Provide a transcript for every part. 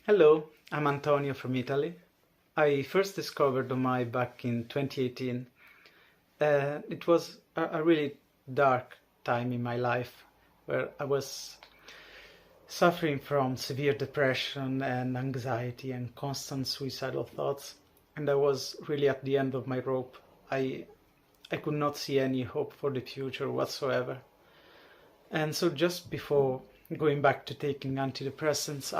Hello, I'm Antonio from Italy. I first discovered Om-Mij back in 2018. It was a really dark time in my life where I was suffering from severe depression and anxiety and constant suicidal thoughts, and I was really at the end of my rope. I could not see any hope for the future whatsoever. And so just before going back to taking antidepressants,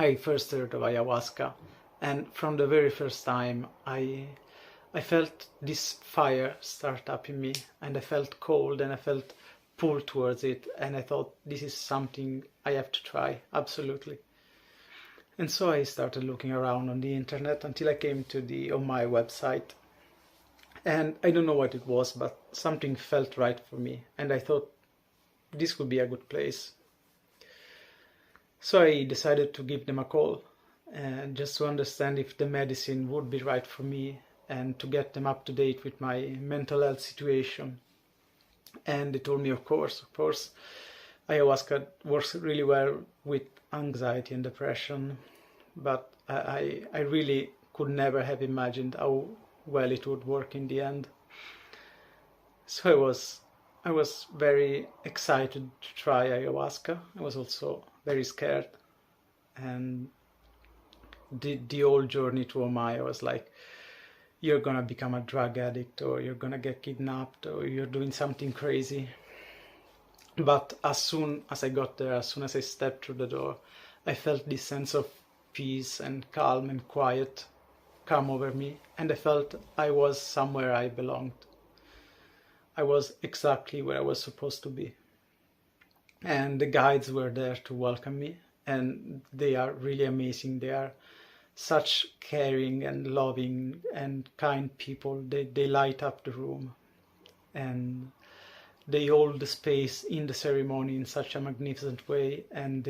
I first heard of ayahuasca, and from the very first time I felt this fire start up in me, and I felt cold and I felt pulled towards it, and I thought this is something I have to try, absolutely. And so I started looking around on the internet until I came to the Om-Mij website. And I don't know what it was, but something felt right for me, and I thought this would be a good place. So I decided to give them a call, and just to understand if the medicine would be right for me and to get them up to date with my mental health situation. And they told me, of course, ayahuasca works really well with anxiety and depression, but I really could never have imagined how well it would work in the end. So I was very excited to try ayahuasca. I was also very scared, and the whole journey to Om-Mij, I was like, you're gonna become a drug addict, or you're gonna get kidnapped, or you're doing something crazy. But as soon as I got there, as soon as I stepped through the door, I felt this sense of peace and calm and quiet come over me, and I felt I was somewhere I belonged. I was exactly where I was supposed to be. And the guides were there to welcome me, and they are really amazing. They are such caring and loving and kind people. They light up the room, and they hold the space in the ceremony in such a magnificent way, and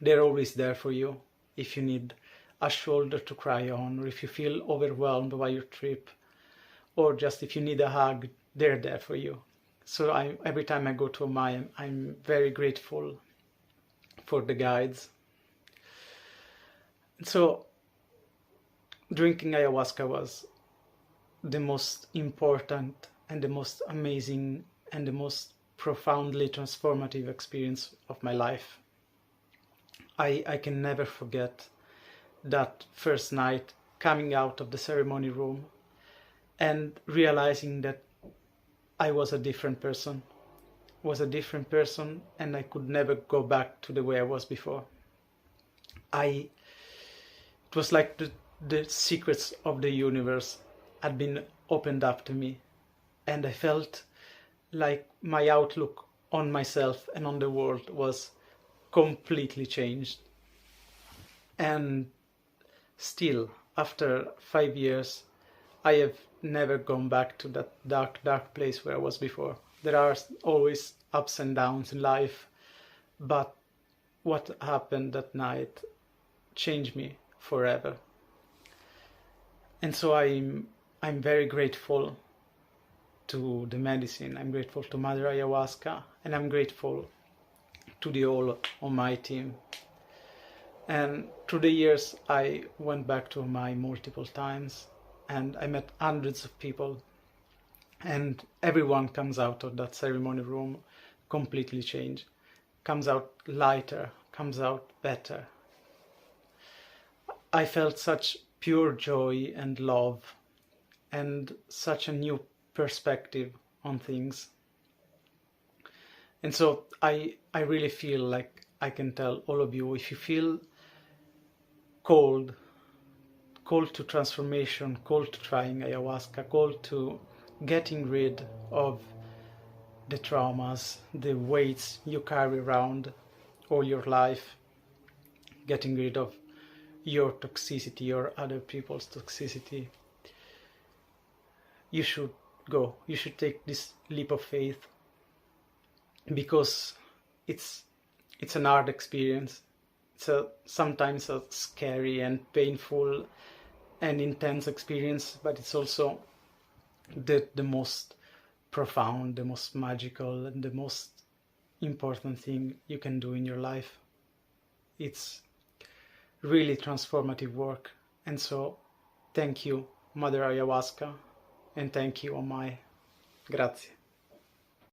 they're always there for you if you need a shoulder to cry on, or if you feel overwhelmed by your trip, or just if you need a hug, they're there for you. So every time I go to Om-Mij, I'm very grateful for the guides. And so drinking ayahuasca was the most important and the most amazing and the most profoundly transformative experience of my life. I can never forget that first night coming out of the ceremony room and realizing that I was a different person, and I could never go back to the way I was before. It was like the secrets of the universe had been opened up to me, and I felt like my outlook on myself and on the world was completely changed. And still, after 5 years, I have never gone back to that dark place where I was before. There are always ups and downs in life, but what happened that night changed me forever. And so I'm very grateful to the medicine. I'm grateful to Mother Ayahuasca, and I'm grateful to the whole Om-Mij team. And through the years, I went back to Om-Mij multiple times, and I met hundreds of people, and everyone comes out of that ceremony room completely changed, comes out lighter, comes out better. I felt such pure joy and love and such a new perspective on things. And so I really feel like I can tell all of you, if you feel called to transformation, called to trying ayahuasca, called to getting rid of the traumas, the weights you carry around all your life, getting rid of your toxicity or other people's toxicity, you should go. You should take this leap of faith, because it's an hard experience. It's sometimes a scary and painful and intense experience, but it's also the most profound, the most magical, and the most important thing you can do in your life. It's really transformative work. And so thank you, Mother Ayahuasca, and thank you, Om-Mij. Grazie.